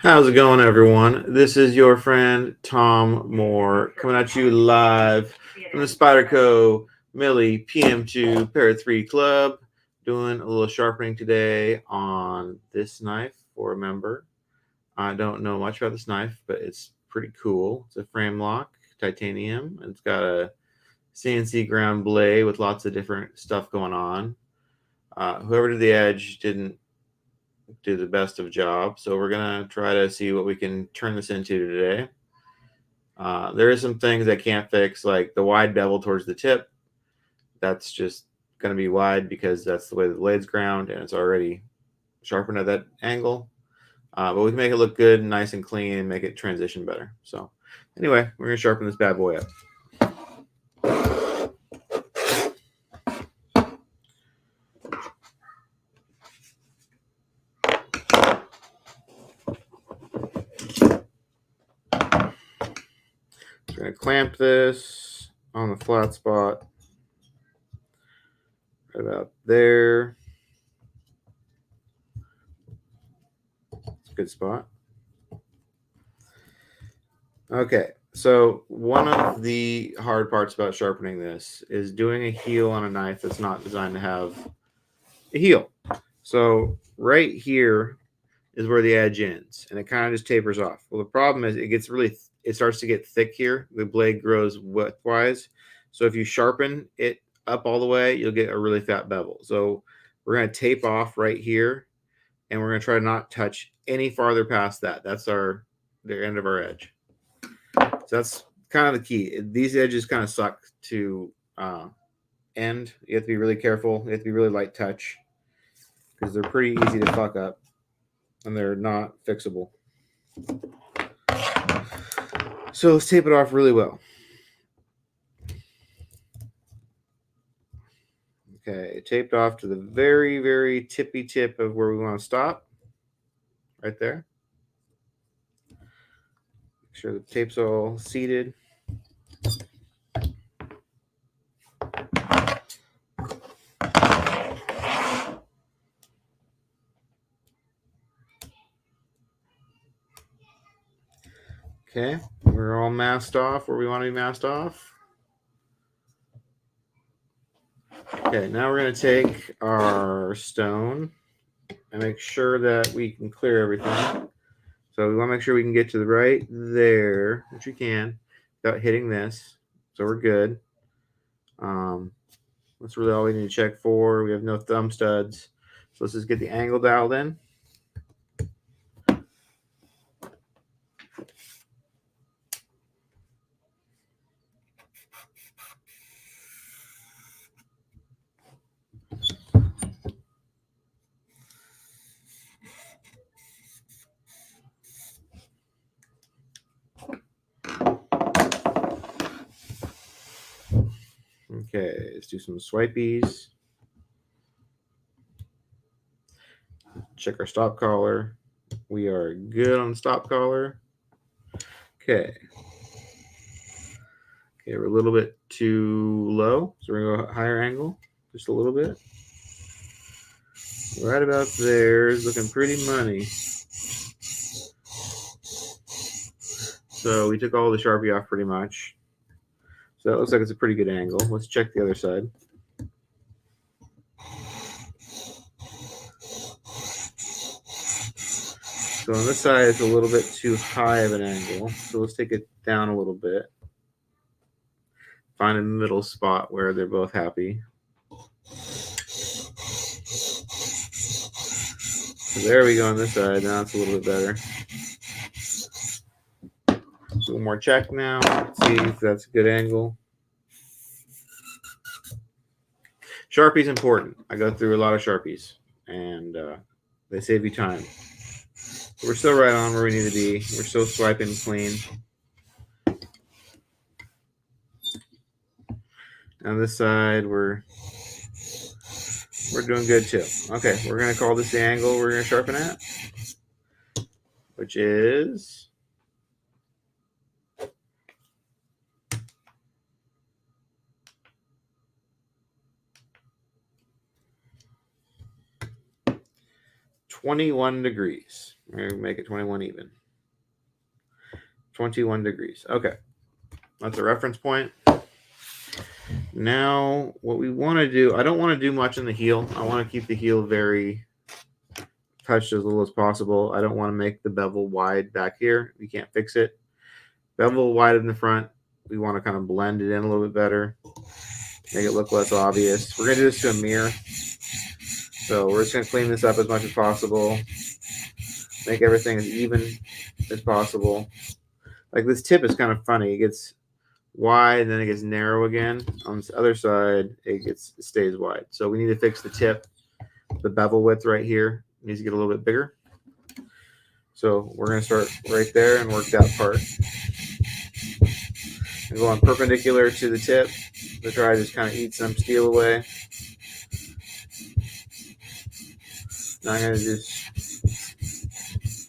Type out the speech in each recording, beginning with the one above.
How's it going, everyone? This is your friend Tom Moore coming at you live from the Spyderco Millie PM2 Parrot 3 Club, doing a little sharpening today on this knife for a member. I don't know much about this knife, but it's pretty cool. It's a frame lock, titanium, and it's got a CNC ground blade with lots of different stuff going on. Whoever did the edge didn't do the best of job. So we're gonna try to see what we can turn this into today. There is some things I can't fix, like the wide bevel towards the tip. That's just gonna be wide because that's the way the blade's ground and it's already sharpened at that angle. But we can make it look good and nice and clean and make it transition better. So anyway, we're gonna sharpen this bad boy up. So we're gonna clamp this on the flat spot right about there. It's a good spot. Okay, so one of the hard parts about sharpening this is doing a heel on a knife that's not designed to have a heel. So right here is where the edge ends, and it kind of just tapers off. Well, the problem is it starts to get thick here. The blade grows widthwise. So if you sharpen it up all the way, you'll get a really fat bevel. So we're going to tape off right here, and we're going to try to not touch any farther past that. That's the end of our edge. So that's kind of the key. These edges kind of suck to end. You have to be really careful. You have to be really light touch because they're pretty easy to fuck up and they're not fixable. So let's tape it off really well. Okay, taped off to the very, very tippy tip of where we want to stop. Right there. Make sure the tape's all seated. Okay, we're all masked off where we want to be masked off. Okay, now we're going to take our stone and make sure that we can clear everything. So we want to make sure we can get to the right there, which we can, without hitting this. So we're good. That's really all we need to check for. We have no thumb studs. So let's just get the angle dialed in. Okay, let's do some swipies. Check our stop collar. We are good on the stop collar. Okay. Okay, we're a little bit too low, so we're going to go higher angle, just a little bit. Right about there is looking pretty money. So we took all the Sharpie off pretty much. So that looks like it's a pretty good angle. Let's check the other side. So on this side, it's a little bit too high of an angle. So let's take it down a little bit. Find a middle spot where they're both happy. So there we go on this side. Now it's a little bit better. A little more check now. Let's see if that's a good angle. Sharpie's important. I go through a lot of Sharpies, and they save you time. We're still right on where we need to be. We're still swiping clean. On this side, we're doing good too. Okay, we're gonna call this the angle we're gonna sharpen at, which is 21 degrees. We're going to make it 21 even. 21 degrees. Okay. That's a reference point. Now, what we want to do, I don't want to do much in the heel. I want to keep the heel very touched as little as possible. I don't want to make the bevel wide back here. We can't fix it. Bevel wide in the front. We want to kind of blend it in a little bit better. Make it look less obvious. We're going to do this to a mirror. So we're just going to clean this up as much as possible. Make everything as even as possible. Like this tip is kind of funny. It gets wide and then it gets narrow again. On this other side, it stays wide. So we need to fix the tip. The bevel width right here needs to get a little bit bigger. So we're going to start right there and work that part. And go on perpendicular to the tip to try to just kind of eat some steel away. Now I'm going to do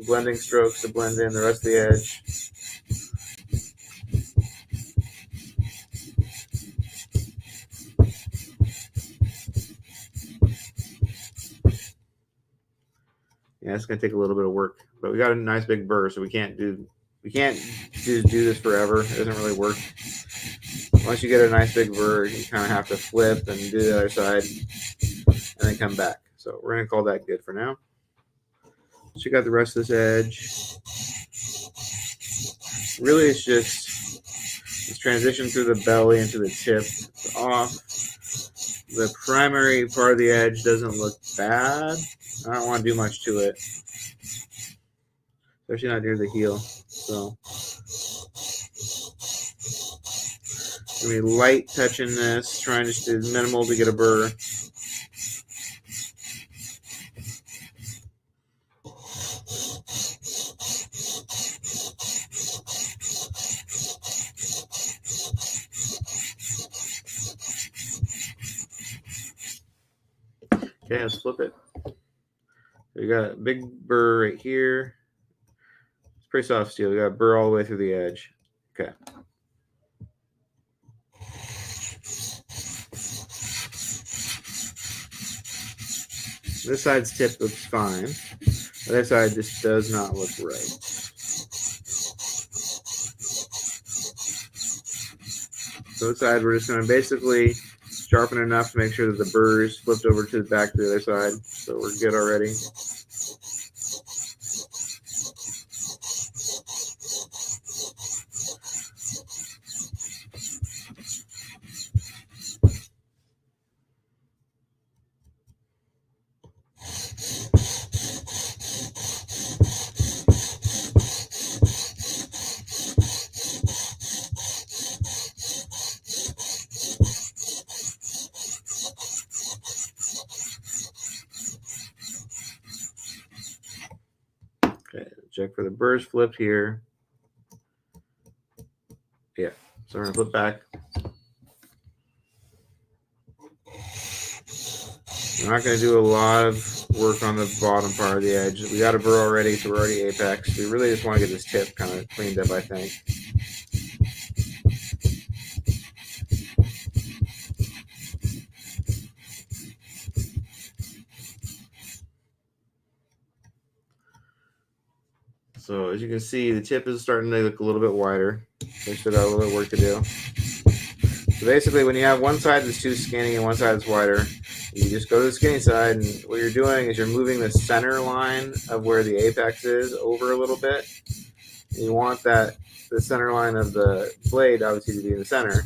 blending strokes to blend in the rest of the edge. Yeah, it's going to take a little bit of work, but we got a nice big burr, so we can't just do this forever. It doesn't really work. Once you get a nice big burr, you kind of have to flip and do the other side and then come back. So we're going to call that good for now. So you got the rest of this edge. Really, it's just this transition through the belly into the tip. It's off. The primary part of the edge doesn't look bad. I don't want to do much to it, especially not near the heel. So I'm going to be light touching this, trying just to minimal to get a burr. Okay, let's flip it. We got a big burr right here. It's pretty soft steel. We got a burr all the way through the edge. Okay. This side's tip looks fine. The other side just does not look right. So this side we're just going to basically sharpen enough to make sure that the burr is flipped over to the back to the other side. So we're good already. Okay, check for the burrs flipped here. Yeah, so we're going to flip back. We're not going to do a lot of work on the bottom part of the edge. We got a burr already, so we're already apex. We really just want to get this tip kind of cleaned up, I think. So as you can see, the tip is starting to look a little bit wider. We still got a little bit of work to do. So basically, when you have one side that's too skinny and one side that's wider, you just go to the skinny side, and what you're doing is you're moving the center line of where the apex is over a little bit. And you want the center line of the blade obviously to be in the center.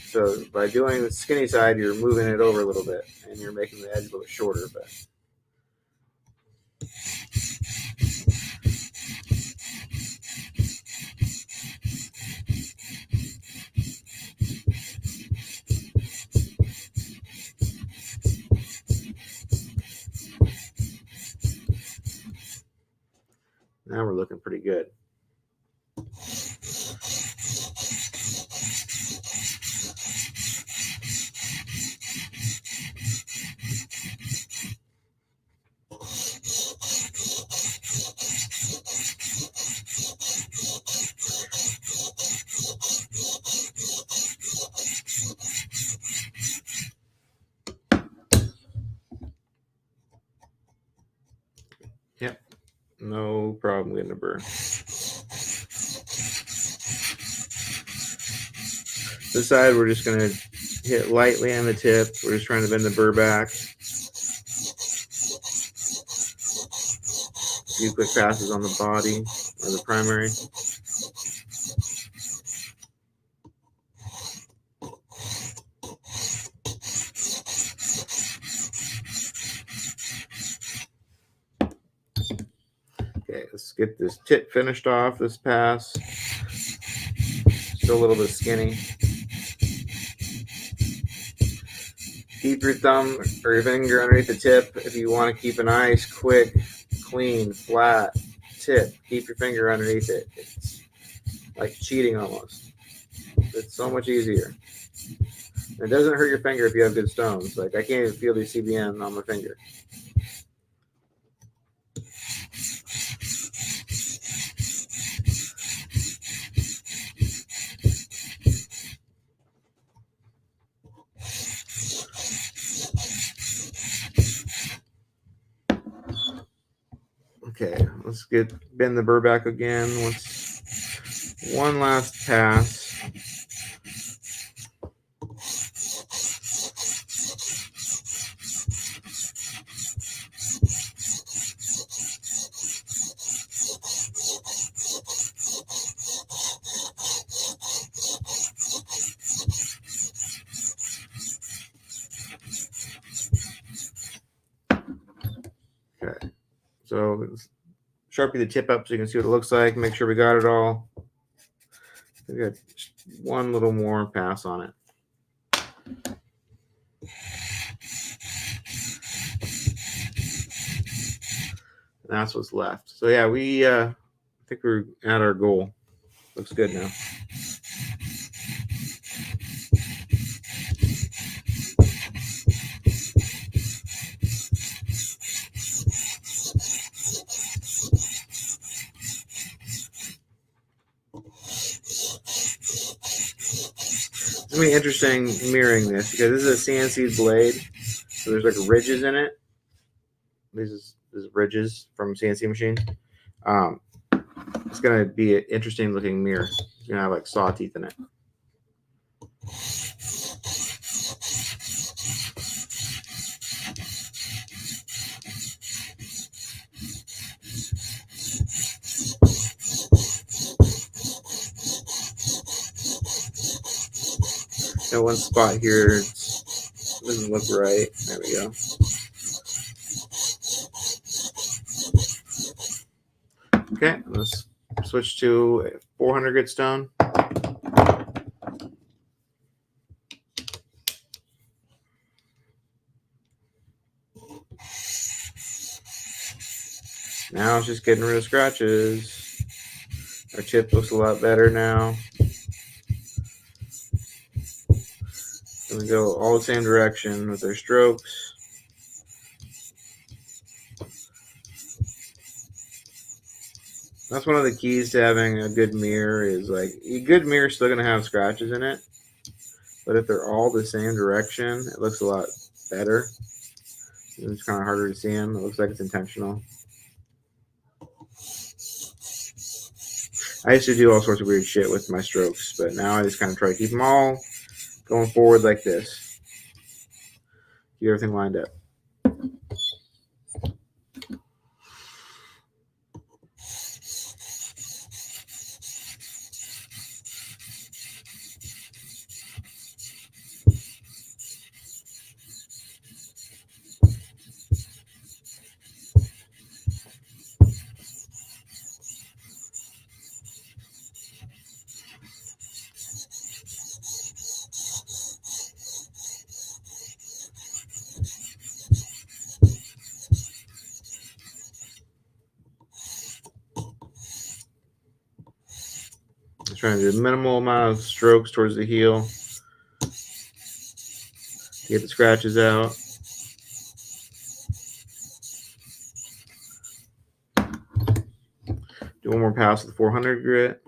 So by doing the skinny side, you're moving it over a little bit, and you're making the edge a little bit shorter. But now we're looking pretty good. No problem getting a burr. This side, we're just going to hit lightly on the tip. We're just trying to bend the burr back. A few quick passes on the body or the primary. Okay, let's get this tip finished off, this pass. Still a little bit skinny. Keep your thumb or your finger underneath the tip if you want to keep a nice, quick, clean, flat tip. Keep your finger underneath it. It's like cheating almost. It's so much easier. It doesn't hurt your finger if you have good stones. Like, I can't even feel the CBN on my finger. Okay, let's bend the burr back again. One last pass. Okay, so Sharpie the tip up so you can see what it looks like. Make sure we got it all. We got one little more pass on it. And that's what's left. So yeah, I think we're at our goal. Looks good now. It's going to be interesting mirroring this because this is a CNC blade. So there's like ridges in it. These ridges from CNC machine. It's going to be an interesting looking mirror. It's going to have like saw teeth in it. Got one spot here. Doesn't look right. There we go. Okay, let's switch to 400 grit stone. Now it's just getting rid of scratches. Our tip looks a lot better now. And we go all the same direction with our strokes. That's one of the keys to having a good mirror is like a good mirror is still going to have scratches in it. But if they're all the same direction, it looks a lot better. It's kind of harder to see them. It looks like it's intentional. I used to do all sorts of weird shit with my strokes, but now I just kind of try to keep them all going forward like this. Keep everything lined up. Just trying to do a minimal amount of strokes towards the heel to get the scratches out. Do one more pass with the 400 grit.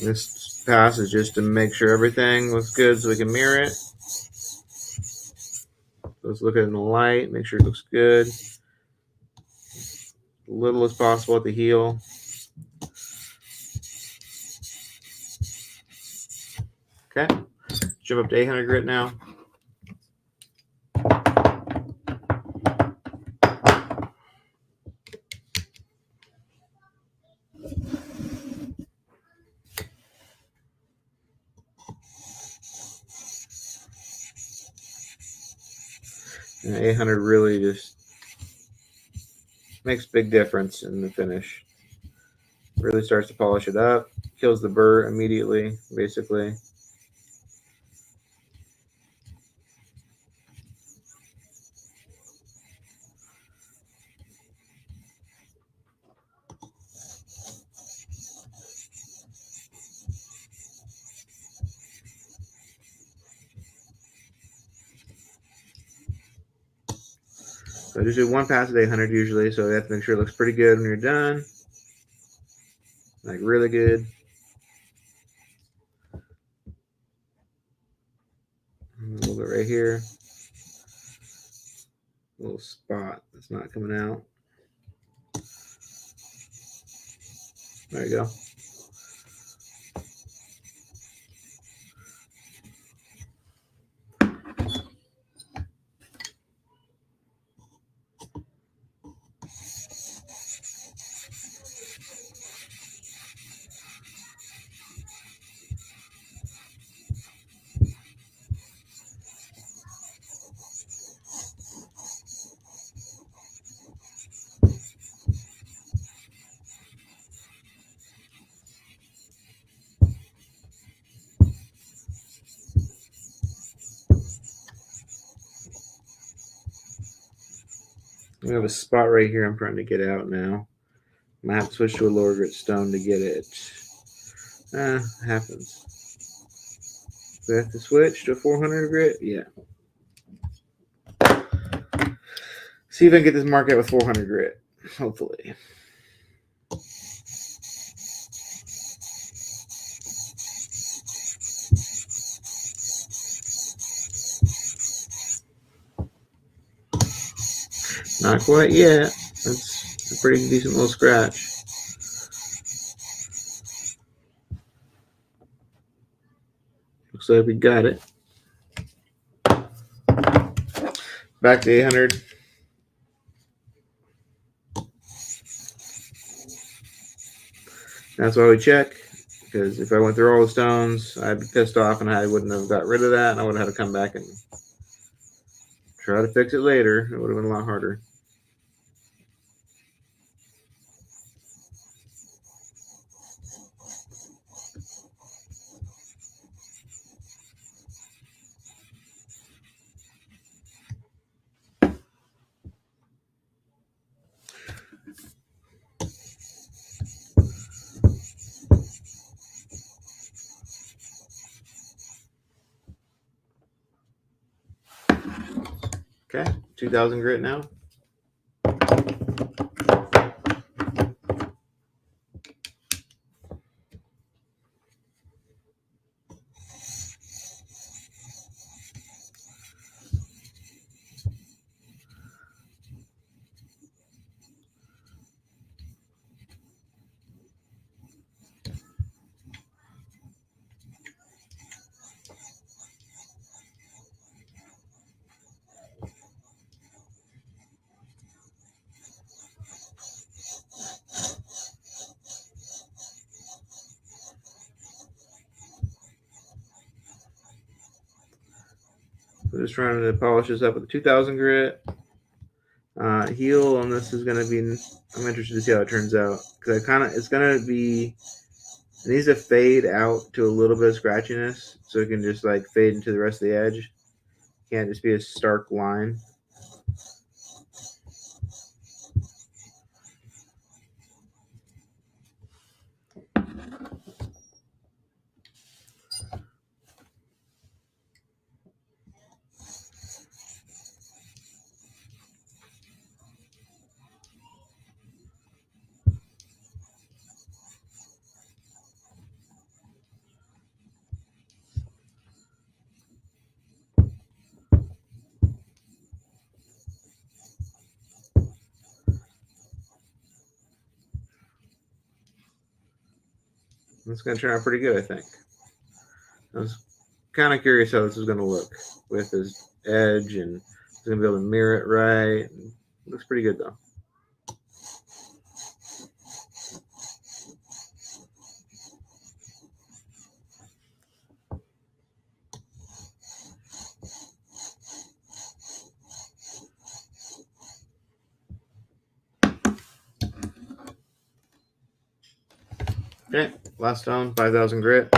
This pass is just to make sure everything looks good so we can mirror it. Let's look at it in the light, make sure it looks good. Little as possible at the heel. Okay, jump up to 800 grit now. And 800 really just makes a big difference in the finish. Really starts to polish it up, kills the burr immediately, basically. So I just do one pass at 800 usually, so you have to make sure it looks pretty good when you're done. Like really good. A little bit right here. A little spot that's not coming out. There you go. We have a spot right here I'm trying to get out now. I'm going to have to switch to a lower grit stone to get it. Happens. We have to switch to 400 grit? Yeah. See if I can get this mark out with 400 grit. Hopefully. Not quite yet. That's a pretty decent little scratch. Looks like we got it. Back to 800. That's why we check. Because if I went through all the stones, I'd be pissed off and I wouldn't have got rid of that. And I would have had to come back and try to fix it later. It would have been a lot harder. Okay, 2000 grit now. I'm just trying to polish this up with the 2000 grit. Heel on this is going to be, I'm interested to see how it turns out. Because it's going to be, it needs to fade out to a little bit of scratchiness. So it can just like fade into the rest of the edge. Can't just be a stark line. It's going to turn out pretty good, I think. I was kind of curious how this was going to look with his edge, and he's going to be able to mirror it right. It looks pretty good, though. Okay, last stone, 5,000 grit.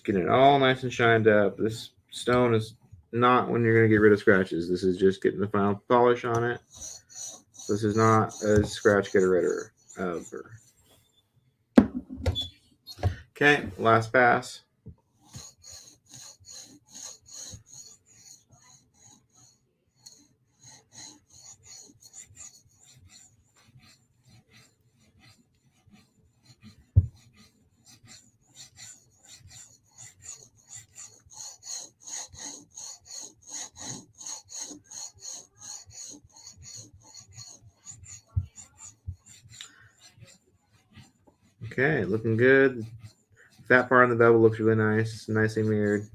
Getting it all nice and shined up. This stone is not when you're going to get rid of scratches. This is just getting the final polish on it. This is not a scratch get rid of. Okay, last pass. Okay, looking good. That part on the bevel looks really nice. Nicely mirrored.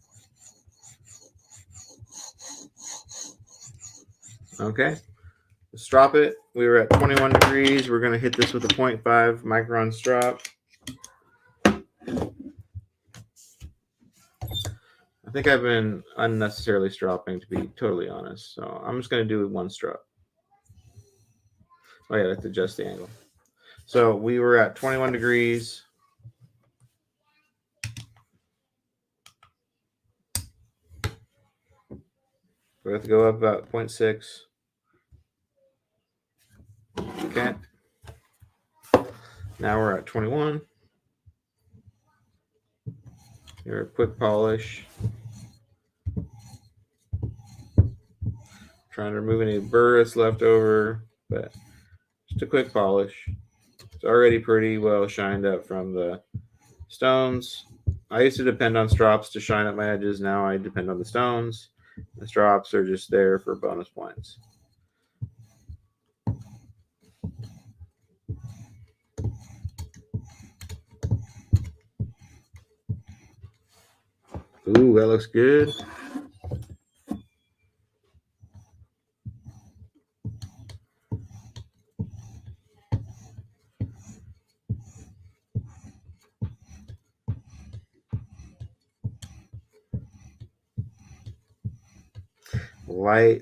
Okay, let's drop it. We were at 21 degrees. We're going to hit this with a 0.5 micron strop. I think I've been unnecessarily stropping, to be totally honest. So I'm just going to do one strop. Oh yeah, let's adjust the angle. So we were at 21 degrees. We have to go up about 0.6. Okay. Now we're at 21. Here, a quick polish. Trying to remove any burr that's left over, but just a quick polish. It's already pretty well shined up from the stones. I used to depend on strops to shine up my edges. Now I depend on the stones. The strops are just there for bonus points. Ooh, that looks good.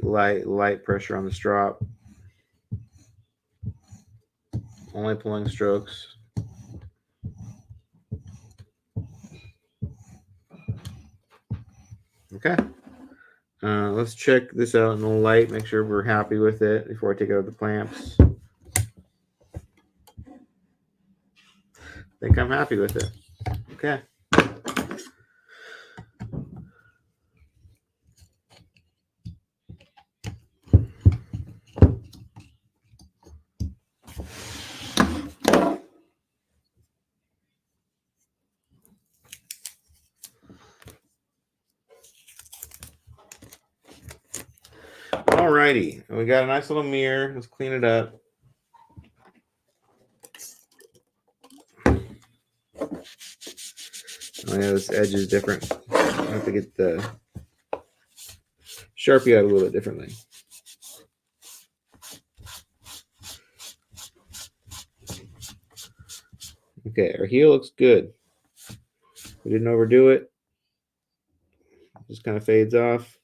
Light pressure on the strop. Only pulling strokes. Okay. Let's check this out in the light, make sure we're happy with it before I take out the clamps. I think I'm happy with it. Okay. Alrighty, we got a nice little mirror. Let's clean it up. Oh yeah, this edge is different. I have to get the Sharpie out a little bit differently. Okay, our heel looks good. We didn't overdo it. Just kind of fades off.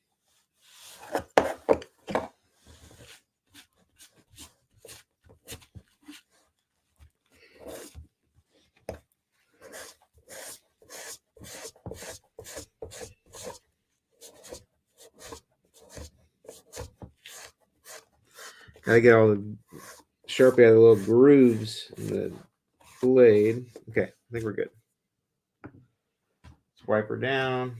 Gotta get all the Sharpie out of the little grooves in the blade. Okay, I think we're good. Let's wipe her down.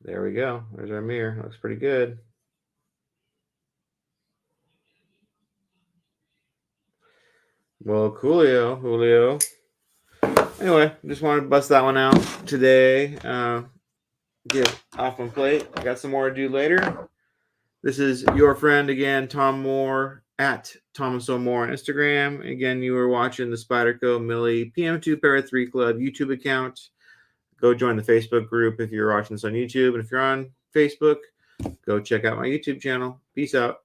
There we go. There's our mirror. Looks pretty good. Well, Julio. Anyway, just wanted to bust that one out today. Get off my plate. I got some more to do later. This is your friend again, Tom Moore, at Thomas O'More on Instagram. Again, you were watching the Spyderco Millie PM2 Para 3 Club YouTube account. Go join the Facebook group if you're watching this on YouTube. And if you're on Facebook, go check out my YouTube channel. Peace out.